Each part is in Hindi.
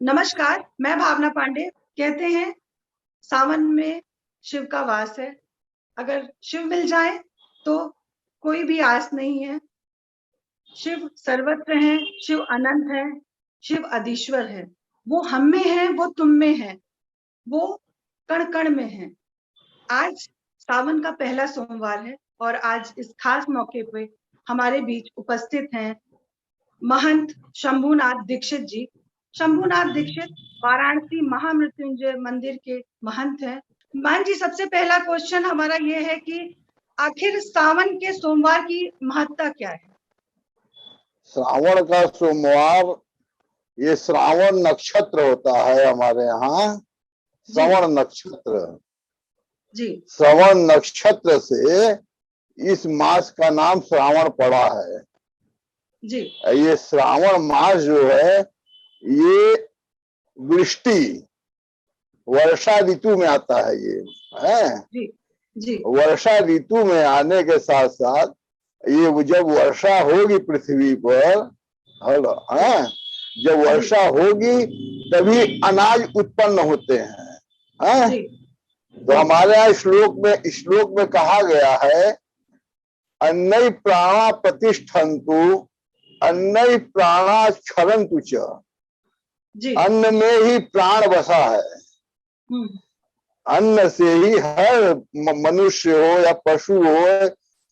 नमस्कार, मैं भावना पांडे। कहते हैं सावन में शिव का वास है। अगर शिव मिल जाए तो कोई भी आस नहीं है। शिव सर्वत्र है, शिव अनंत है, शिव अधीश्वर है। वो हम में है, वो तुम में है, वो कण कण में है। आज सावन का पहला सोमवार है और आज इस खास मौके पे हमारे बीच उपस्थित हैं महंत शंभुनाथ दीक्षित जी। शंभुनाथ दीक्षित वाराणसी महामृत्युंजय मंदिर के महंत हैं। महंत जी, सबसे पहला क्वेश्चन हमारा ये है कि आखिर सावन के सोमवार की महत्ता क्या है? श्रावण का सोमवार, ये श्रावण नक्षत्र होता है हमारे यहाँ। श्रवण नक्षत्र, जी श्रवण नक्षत्र से इस मास का नाम श्रावण पड़ा है। जी ये श्रावण मास जो है, ये वृष्टि वर्षा ऋतु में आता है। ये है जी जी वर्षा ऋतु में आने के साथ साथ ये जब वर्षा होगी पृथ्वी पर, हेलो, है, जब वर्षा होगी तभी अनाज उत्पन्न होते हैं। जी तो हमारे यहाँ श्लोक में कहा गया है, अन्नै प्राणा प्रतिष्ठन्तु, अन्नै प्राणा क्षरन्तु च। जी अन्न में ही प्राण बसा है। अन्न से ही हर मनुष्य हो या पशु हो,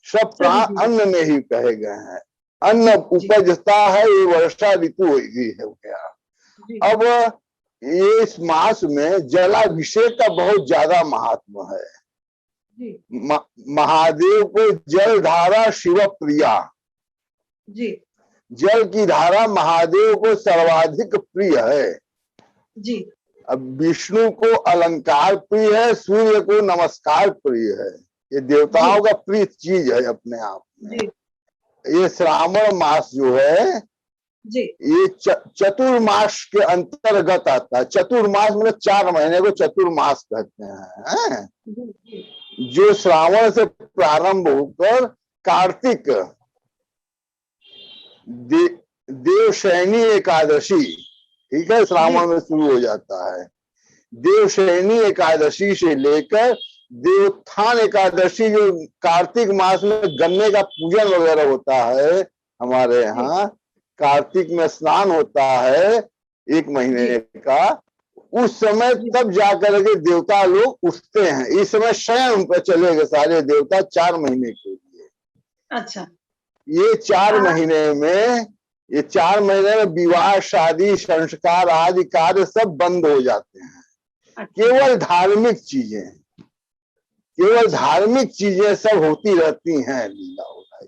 सब प्राण अन्न में ही कहे गए हैं। अन्न उपजता है, ये वर्षा ऋतु हुई है क्या। अब ये इस मास में जलाभिषेक का बहुत ज्यादा महात्मा है। महादेव को जल धारा शिव प्रिया, जी जल की धारा महादेव को सर्वाधिक प्रिय है। जी अब विष्णु को अलंकार प्रिय है, सूर्य को नमस्कार प्रिय है। ये देवताओं का प्रिय चीज है अपने आप में। ये श्रावण मास जो है जी ये चतुर्मास के अंतर्गत आता है। चतुर्मास मतलब 4 महीने को चतुर्मास कहते हैं। जो श्रावण से प्रारंभ होकर कार्तिक देवशयनी एकादशी, ठीक है, श्रावण में शुरू हो जाता है। देवशयनी एकादशी से लेकर देवोत्थान एकादशी, जो कार्तिक मास में गन्ने का पूजन वगैरह होता है हमारे यहाँ, कार्तिक में स्नान होता है 1 महीने का, उस समय तब जाकर के देवता लोग उठते हैं। इस समय शयन पर चले गए सारे देवता 4 महीने के लिए। अच्छा, ये 4 महीने में विवाह, शादी, संस्कार आदि कार्य सब बंद हो जाते हैं। केवल धार्मिक चीजें सब होती रहती हैं, लीला होता है।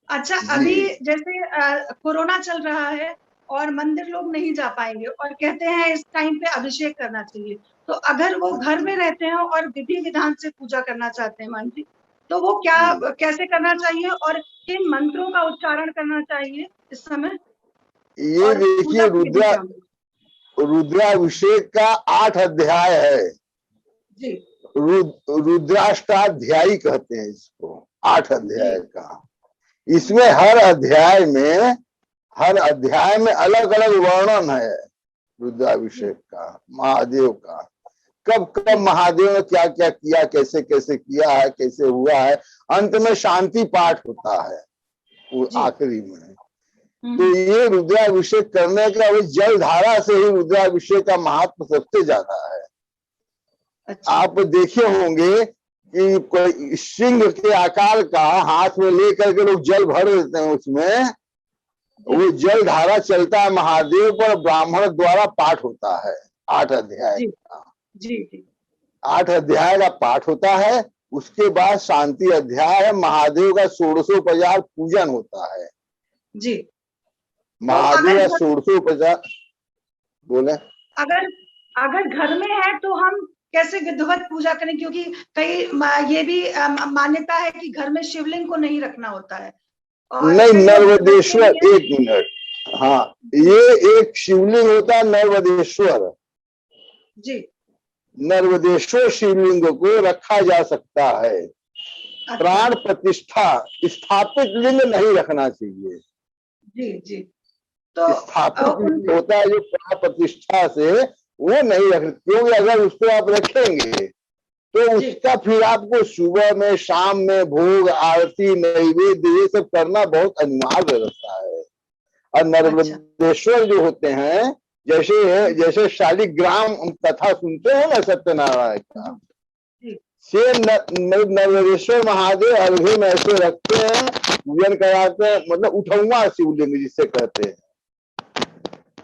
अच्छा, अभी जैसे कोरोना चल रहा है और मंदिर लोग नहीं जा पाएंगे और कहते हैं इस टाइम पे अभिषेक करना चाहिए, तो अगर वो घर में रहते हैं और विधि विधान से पूजा करना चाहते हैं मान जी, तो वो कैसे करना चाहिए और किन मंत्रों का उच्चारण करना चाहिए इस समय? ये देखिए, रुद्राभिषेक का 8 अध्याय है जी। रुद्राष्टाध्यायी कहते हैं इसको, 8 अध्याय का। इसमें हर अध्याय में अलग अलग वर्णन है रुद्राभिषेक का, महादेव का। कब कब महादेव ने क्या क्या किया, कैसे कैसे किया है, कैसे हुआ है। अंत में शांति पाठ होता है आखिरी में। तो ये रुद्राभिषेक करने का, जल धारा से ही रुद्राभिषेक का महत्व सबसे ज्यादा है। अच्छा। आप देखे होंगे कि कोई सिंह के आकार का हाथ में लेकर के लोग जल भर देते हैं, उसमें वो जल धारा चलता है महादेव पर, ब्राह्मण द्वारा पाठ होता है 8 अध्याय का। जी 8 अध्याय का पाठ होता है। उसके बाद शांति अध्याय है, महादेव का 1650 पूजन होता है जी। महादेव का 1650 बोले। अगर घर में है तो हम कैसे विधिवत पूजा करें, क्योंकि कई ये भी मान्यता है कि घर में शिवलिंग को नहीं रखना होता है। नहीं, नर्वदेश्वर, 1 मिनट, हाँ, ये एक शिवलिंग होता है नर्वदेश्वर जी। नर्वदेश्वर शिवलिंग को रखा जा सकता है। अच्छा। प्राण प्रतिष्ठा स्थापित लिंग नहीं रखना चाहिए जी जी। तो स्थापित होता है जो प्राण प्रतिष्ठा से, वो नहीं रख, क्योंकि अगर उसको आप रखेंगे तो उसका फिर आपको सुबह में शाम में भोग आरती नैवेद्य ये सब करना बहुत अनिवार्य रहता है। और नर्मदेश्वर जो होते हैं, जैसे शालिग्राम कथा सुनते हो ना सत्यनारायण का, से नर्मदेश्वर महादेव अर्घ्य में ऐसे रखते हैं, पूजन कराते हैं, मतलब उठौआ शिवलिंग जिसे कहते हैं,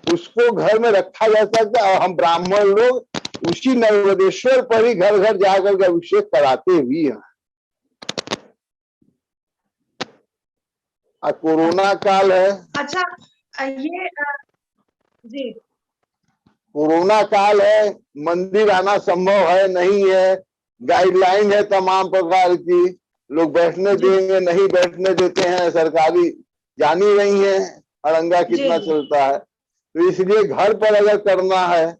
उसको घर में रखा जा सकता है। और हम ब्राह्मण लोग उसी नर्मदेश्वर पर ही घर घर जाकर के अभिषेक कराते भी हैं। कोरोना काल है। अच्छा, ये जी, कोरोना काल है, मंदिर आना संभव है नहीं है, गाइडलाइन है तमाम प्रकार की, लोग बैठने देंगे नहीं बैठने देते हैं, सरकारी जान ही रही है अड़ंगा कितना चलता है। तो इसलिए घर पर अगर करना है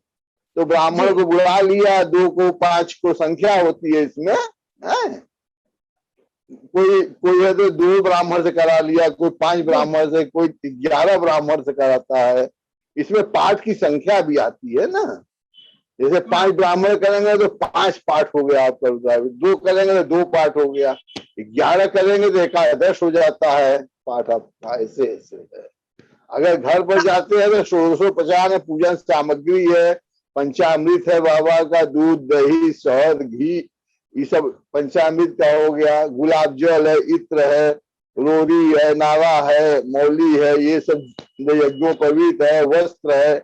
तो ब्राह्मण को बुला लिया, 2 को 5 को संख्या होती है इसमें, कोई है तो 2 ब्राह्मण से करा लिया, कोई 5 ब्राह्मण से, कोई 11 ब्राह्मण से कराता है। इसमें पाठ की संख्या भी आती है ना, जैसे 5 ब्राह्मण करेंगे तो 5 पाठ हो गया आपका, 2 करेंगे तो 2 पाठ हो गया, 11 करेंगे तो एकादश हो जाता है पाठ आपका। ऐसे ऐसे है। अगर घर पर जाते हैं तो 1650 में पूजन सामग्री है, पंचामृत है बाबा का, दूध दही शहद घी ये सब पंचामृत का हो गया, गुलाब जल है, इत्र है, रोरी है, नावा है, मौली है, ये सब यज्ञोपवीत है, वस्त्र है,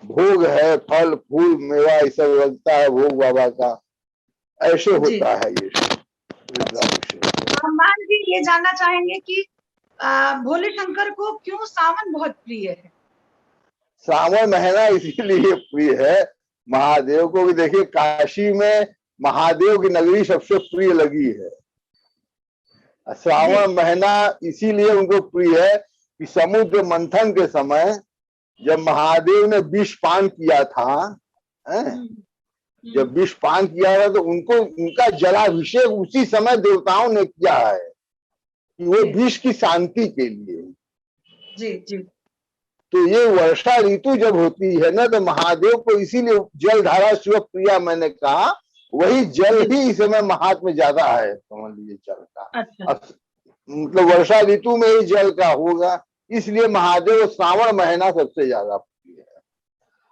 भोग है, फल फूल मेवा ये सब लगता है भोग बाबा का। ऐसे होता है ये। हनुमान जी ये जानना चाहेंगे कि भोले शंकर को क्यों सावन बहुत प्रिय है? सावन महीना इसीलिए प्रिय है महादेव को भी। देखिए काशी में महादेव की नगरी सबसे प्रिय लगी है। श्रावण महीना इसीलिए उनको प्रिय है कि समुद्र मंथन के समय जब महादेव ने विष पान किया था, जब विष पान किया था तो उनका जलाभिषेक उसी समय देवताओं ने किया है कि वो विष की शांति के लिए। जी जी। तो ये वर्षा ऋतु जब होती है ना तो महादेव को इसीलिए जल धारा शिव प्रिया मैंने कहा, वही जल ही इस समय महात्म ज्यादा है, समझ लीजिए जल का। अच्छा। मतलब वर्षा ऋतु में ही जल का होगा, इसलिए महादेव श्रावण महीना सबसे ज्यादा प्रिय है।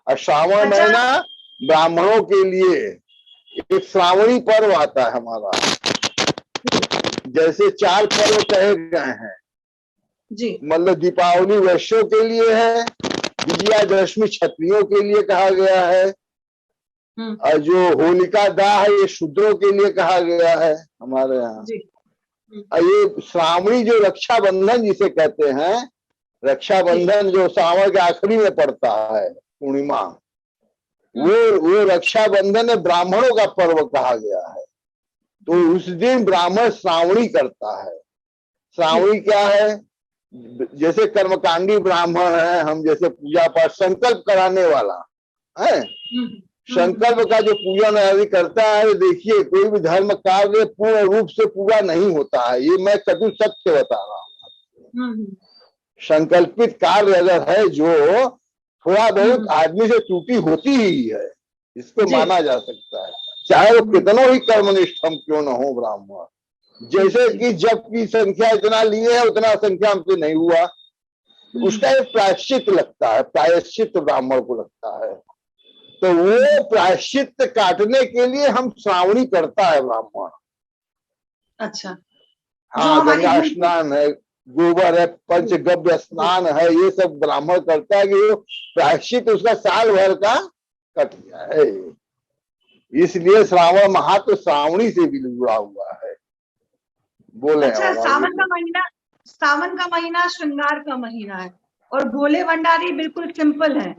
और श्रावण महीना ब्राह्मणों के लिए एक श्रावणी पर्व आता है हमारा, जैसे 4 पर्व कहे गए हैं जी। मतलब दीपावली वैश्यों के लिए है, विजयादशमी क्षत्रियों के लिए कहा गया है, और जो होलिका दाह है ये शूद्रों के लिए कहा गया है हमारे यहाँ। और ये श्रावणी जो रक्षाबंधन जिसे कहते हैं, रक्षाबंधन जो सावन के आखिरी में पड़ता है पूर्णिमा, वो रक्षाबंधन ब्राह्मणों का पर्व कहा गया है। तो उस दिन ब्राह्मण श्रावणी करता है। श्रावणी क्या है? जैसे कर्मकांडी ब्राह्मण है हम, जैसे पूजा पाठ संकल्प कराने वाला है, संकल्प का जो पूजन आदि करता है। देखिए कोई भी धर्म कार्य पूर्ण रूप से पूरा नहीं होता है, ये मैं कटु सत्य बता रहा हूँ। संकल्पित कार्य अगर है जो थोड़ा बहुत आदमी से त्रुटि होती ही है, इसको माना जा सकता है, चाहे वो कितना ही कर्मनिष्ठ हम क्यों न हो ब्राह्मण। जैसे कि जब की संख्या इतना लिए है उतना संख्या हमसे नहीं हुआ, उसका एक प्रायश्चित लगता है, प्रायश्चित ब्राह्मण को लगता है। तो वो प्रायश्चित काटने के लिए हम श्रावणी करता है ब्राह्मण। अच्छा। हाँ, गंगा स्नान है, गोबर है, पंचगव्य स्नान है, ये सब ब्राह्मण करता है कि वो प्रायश्चित उसका साल भर का कट गया है। इसलिए श्रावण महात्म श्रावणी से भी जुड़ा हुआ है। बोले। अच्छा, सावन का महीना श्रृंगार का महीना है और भोले भंडारी बिल्कुल सिंपल है,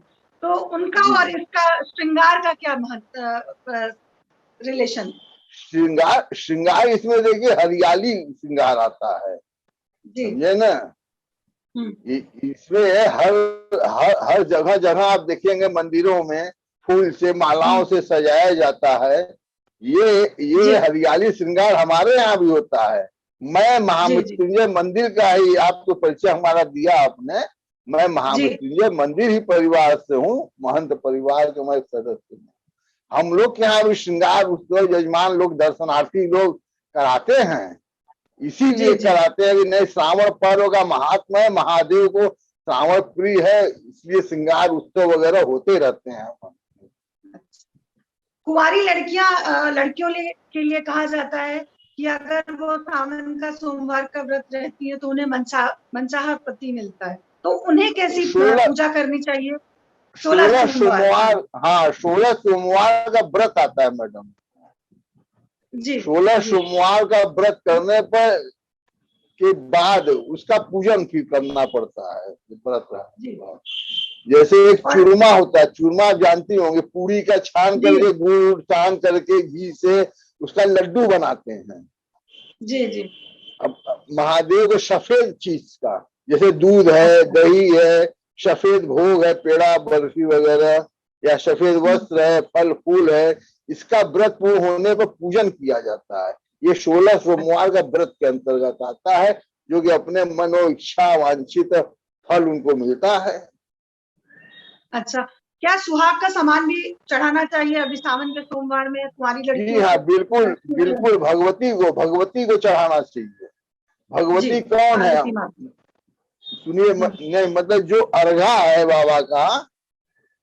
तो उनका और इसका श्रृंगार का क्या रिलेशन? श्रृंगार इसमें देखिए हरियाली श्रृंगार आता है, समझे ना। इसमें हर जगह जगह आप देखेंगे मंदिरों में फूल से मालाओं से सजाया जाता है। ये हरियाली श्रृंगार हमारे यहाँ भी होता है। मैं महामृत्युंजय मंदिर का ही आपको परिचय हमारा दिया आपने, मैं महामृत्युंजय मंदिर ही परिवार से हूँ, महंत परिवार के मैं सदस्य हूँ। हम लोग के यहाँ भी श्रृंगार उत्सव यजमान लोग, दर्शनार्थी लोग कराते हैं, इसीलिए कराते हैं कि नहीं, श्रावण पर्व का महात्मा है, महादेव को श्रावण प्रिय है, इसलिए श्रृंगार उत्सव वगैरह होते रहते हैं। कुंवारी लड़कियों के लिए कहा जाता है कि अगर वो सावन का सोमवार का व्रत रहती है तो उन्हें मनचाहा पति मिलता है, तो उन्हें कैसी पूजा करनी चाहिए? 16 सोमवार, हाँ 16 सोमवार का व्रत आता है मैडम जी। 16 सोमवार का व्रत करने पर के बाद उसका पूजन फिर करना पड़ता है व्रत। जैसे एक चूरमा होता है, चूरमा जानती होंगे, पूरी का छान करके, गुड़ छान करके घी से उसका लड्डू बनाते हैं। जी जी। अब महादेव को सफेद चीज का, जैसे दूध है, दही है, सफेद भोग है, पेड़ा बर्फी वगैरह, या सफेद वस्त्र है, फल फूल है, इसका व्रत पूर्ण होने पर पूजन किया जाता है। ये 16 सोमवार का व्रत के अंतर्गत आता है, जो कि अपने मनो इच्छा वांछित फल उनको मिलता है। अच्छा, क्या सुहाग का सामान भी चढ़ाना चाहिए अभी सावन के सोमवार में कुंवारी लड़कियों? जी हाँ, बिल्कुल बिल्कुल, भगवती को चढ़ाना चाहिए। भगवती कौन है? सुनिए, नहीं मतलब जो अर्घा है बाबा का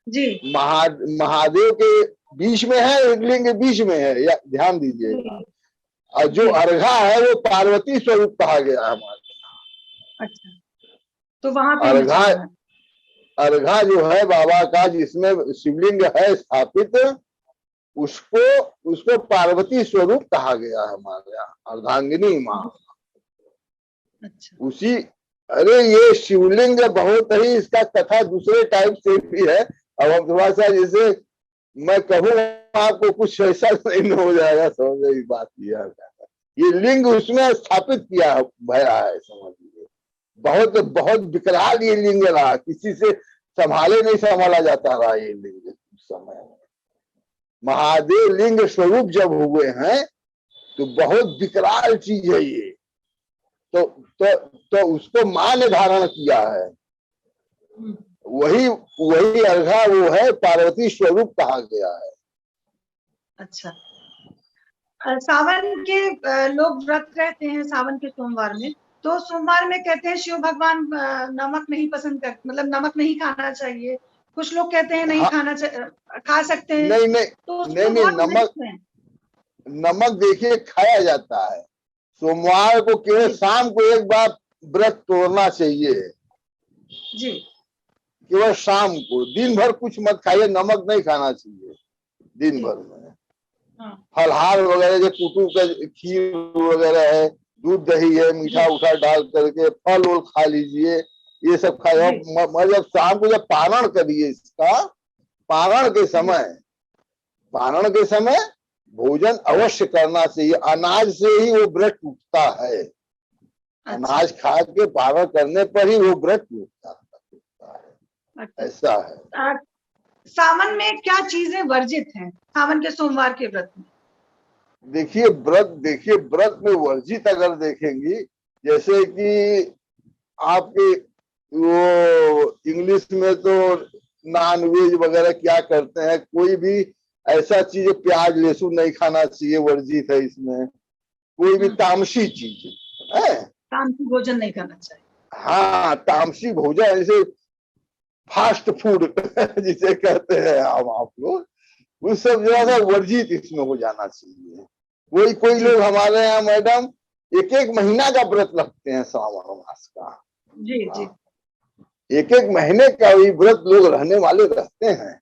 जी, महादेव के बीच में है, एक लिंग के बीच में है, या ध्यान दीजिएगा। और जो अर्घा है वो पार्वती स्वरूप कहा गया है हमारे। अच्छा, तो वहां पे अर्घा जो है बाबा का, जिसमें शिवलिंग है स्थापित, उसको पार्वती स्वरूप कहा गया है हमारे यहाँ, अर्धांगिनी माँ। अच्छा। उसी, अरे ये शिवलिंग बहुत ही, इसका कथा दूसरे टाइप से भी है। अब हम थोड़ा सा, जैसे मैं कहूँ आपको, कुछ ऐसा नहीं हो जाएगा, समझ बात ये लिंग उसमें स्थापित किया भया है, समझ लीजिए। बहुत बहुत विकराल ये लिंग रहा, किसी से संभाले नहीं संभाला जाता रहा ये लिंग उस समय। महादेव लिंग स्वरूप जब हुए हैं तो बहुत विकराल चीज है ये। तो उसको मां ने धारण किया है, वही अर्घा वो है, पार्वती स्वरूप कहा गया है। अच्छा, सावन के लोग व्रत रहते हैं सावन के सोमवार में, तो सोमवार में कहते हैं शिव भगवान नमक नहीं पसंद करते, मतलब नमक नहीं खाना चाहिए। कुछ लोग कहते हैं नहीं खाना खा सकते हैं। नहीं तो नहीं, नमक देखिए खाया जाता है। सोमवार को केवल शाम को एक बार व्रत तोड़ना चाहिए जी, केवल शाम को। दिन भर कुछ मत खाइए, नमक नहीं खाना चाहिए दिन भर में। फलहार वगैरह, जो कुटू का खीर वगैरह है, दूध दही है, मीठा उठा डाल करके फल वल खा लीजिए, ये सब खाए। मतलब शाम को जब पारण करिए, इसका पारण के समय भोजन अवश्य करना चाहिए। अनाज से ही वो व्रत टूटता है। अच्छा। अनाज खा के पारण करने पर ही वो व्रत टूटता है। अच्छा। ऐसा है। सावन में क्या चीजें वर्जित हैं सावन के सोमवार के व्रत में? देखिए व्रत में वर्जित अगर देखेंगी, जैसे कि आपके वो इंग्लिश में तो नॉन वेज वगैरह क्या करते हैं, कोई भी ऐसा चीज, प्याज लहसुन नहीं खाना चाहिए, वर्जित है इसमें। कोई भी तामसी चीज है, तामसी भोजन नहीं करना चाहिए। हाँ, तामसी भोजन, जैसे फास्ट फूड जिसे कहते हैं आप लोग, वो सब जो है वर्जित इसमें हो जाना चाहिए। कोई लोग हमारे यहाँ मैडम 1-1 महीना का व्रत रखते हैं श्रावण मास का। जी जी, 1-1 महीने का भी व्रत लोग रहने वाले रहते हैं,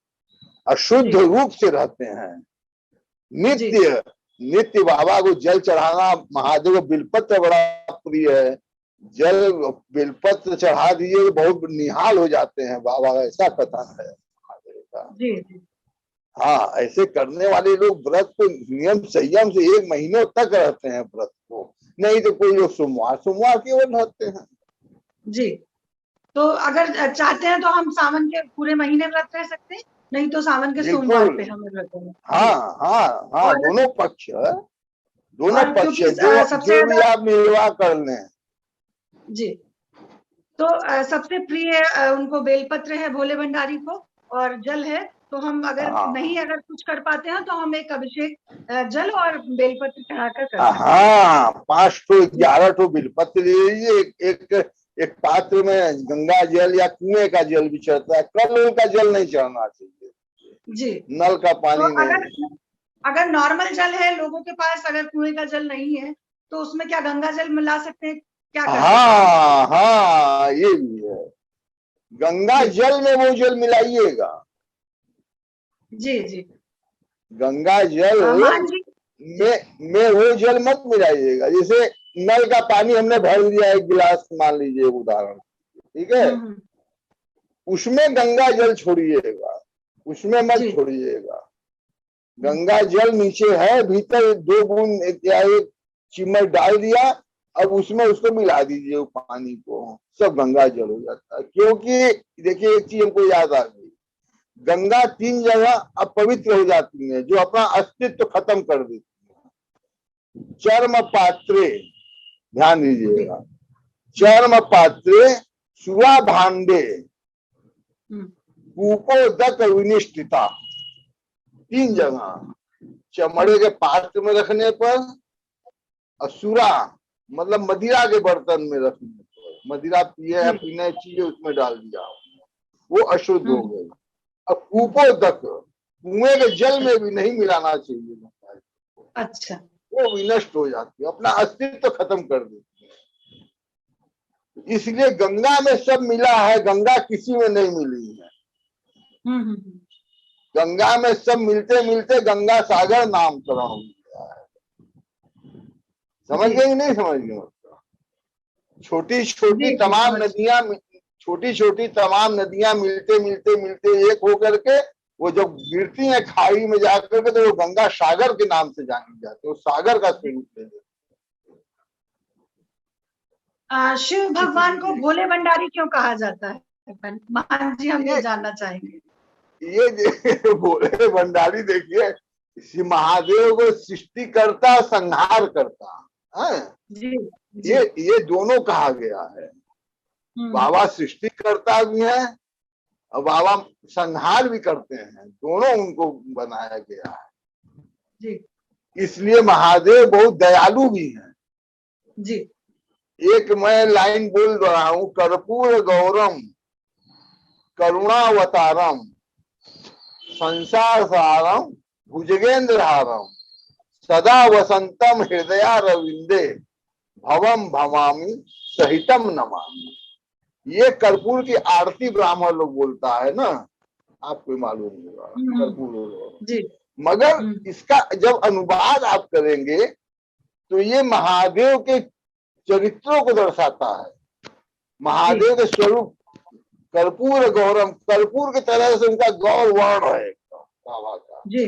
अशुद्ध रूप से रहते हैं। नित्य बाबा को जल चढ़ाना, महादेव को बिलपत्र बड़ा प्रिय है। जल बिलपत्र चढ़ा दीजिए तो बहुत निहाल हो जाते हैं बाबा का, ऐसा कथन है महादेव का। जी जी, हाँ, ऐसे करने वाले लोग व्रत को नियम संयम से 1 महीनों तक रहते हैं व्रत को। नहीं तो कोई लोग सोमवार केवल रहते हैं। जी, तो अगर चाहते हैं तो हम सावन के पूरे महीने व्रत रह सकते हैं, नहीं तो सावन के सोमवार पे हमें व्रत है। हाँ, दोनों पक्ष है, जो भी आप निर्वाह कर लें। जी, तो सबसे प्रिय उनको बेलपत्र है भोले भंडारी को, और जल है। तो हम अगर अगर कुछ कर पाते हैं तो हम एक अभिषेक जल और बेलपत्र चढ़ाकर कर सकते हैं। हाँ, 5 ठो 11 ठो बेलपत्र ले लीजिए, एक पात्र में गंगा जल या कुएं का जल भी चढ़ता है, कल का जल नहीं चढ़ना चाहिए जी, नल का पानी तो नहीं। अगर नॉर्मल जल है लोगों के पास, अगर कुएं का जल नहीं है, तो उसमें क्या गंगा जल मिला सकते हैं, क्या कर सकते हैं? हाँ हाँ, ये भी है, गंगा जल में वो जल मिलाइएगा। जी जी, गंगा जल में वो जल मत मिलाइएगा। जैसे नल का पानी हमने भर दिया 1 गिलास, मान लीजिए उदाहरण, ठीक है, उसमें गंगा जल छोड़िएगा, उसमें मत छोड़िएगा। गंगा जल नीचे है, भीतर 2 बूंद या 1 चिम्मच डाल दिया, अब उसमें उसको मिला दीजिए, वो पानी को, सब गंगा जल हो जाता है। क्योंकि देखिए एक चीज हमको याद आ गई, गंगा 3 जगह अपवित्र हो जाती है जो अपना अस्तित्व खत्म कर देती है। चर्म पात्रे, ध्यान दीजिएगा, चर्म पात्रे, सुरा भांडे, कूपोदक विनिष्ठिता, 3 जगह, चमड़े के पात्र में रखने पर, असुरा मतलब मदिरा के बर्तन में रखने पर, मदिरा पिए है, पीने चीजें उसमें डाल दिया, वो अशुद्ध हो गई। अब कूपोदक, कुएं के जल में भी नहीं मिलाना चाहिए, अच्छा, वो विनष्ट हो जाती है, अपना अस्तित्व खत्म कर देती है। इसलिए गंगा में सब मिला है, गंगा किसी में नहीं मिली है। गंगा में सब मिलते मिलते गंगा सागर नामकरण हो गया है। समझ गए नहीं समझ गए? छोटी छोटी तमाम नदियां मिलते मिलते मिलते एक होकर के वो जब गिरती हैं खाई में जाकर के, तो वो गंगा सागर के नाम से जानी जाती है, वो सागर का स्वरूप ले लेती है। शिव भगवान को भोले भंडारी क्यों कहा जाता है महान जी, हम ये जानना चाहेंगे। ये भोले भंडारी, देखिए श्री महादेव को सृष्टिकर्ता संहार करता है, ये दोनों कहा गया है। बाबा सृष्टिकर्ता भी है और बाबा संहार भी करते हैं, दोनों उनको बनाया गया है जी। इसलिए महादेव बहुत दयालु भी हैं जी। एक मैं लाइन बोल रहा हूं, कर्पूर गौरम करुणावतारम संसार सारम भुजगेंद्र हारम सदा वसंतम हृदयारविंदे भवम भवामी सहितम नमामि। ये कर्पूर की आरती ब्राह्मण लोग बोलता है ना, आपको मालूम होगा कर्पूर जी। मगर इसका जब अनुवाद आप करेंगे तो ये महादेव के चरित्रों को दर्शाता है। महादेव के स्वरूप कर्पूर गौरम, कर्पूर की तरह से उनका गौर वर्ण है बाबा का। जी।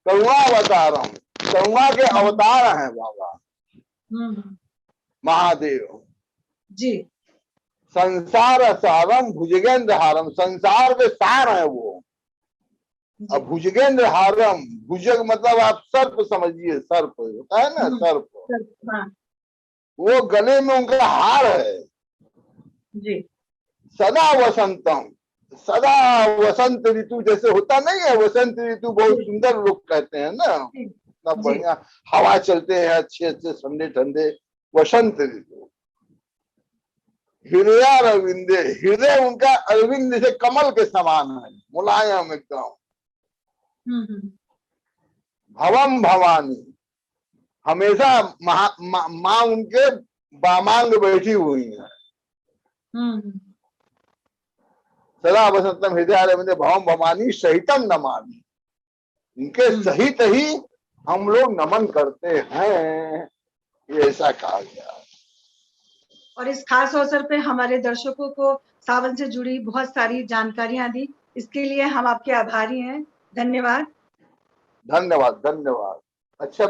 करुणावतारम, करुणा के अवतार हैं बाबा महादेव जी। संसार सारम भुजगेंद्र हारम, संसार के सार है वो। अब भुजगेंद्र हारम, भुजग मतलब आप सर्प समझिए, सर्प होता है ना सर्प, वो गले में उनका हार है जी। सदा वसंतम, सदा वसंत ऋतु जैसे होता नहीं है, वसंत ऋतु बहुत सुंदर लोग कहते हैं ना, इतना बढ़िया हवा चलते हैं, अच्छे अच्छे ठंडे ठंडे वसंत ऋतु। हृदय अरविंदे, हृदय उनका अरविंद जैसे कमल के समान है, मुलायम एकदम। भवम भवानी, हमेशा माँ उनके बामांग बैठी हुई है। सदा वसंतम हृदय अरविंदे भवम भवानी सहितम नमामि, उनके सहित ही हम लोग नमन करते हैं, ये ऐसा कहा गया। और इस खास अवसर पे हमारे दर्शकों को सावन से जुड़ी बहुत सारी जानकारियां दी, इसके लिए हम आपके आभारी हैं। धन्यवाद। धन्यवाद धन्यवाद। अच्छा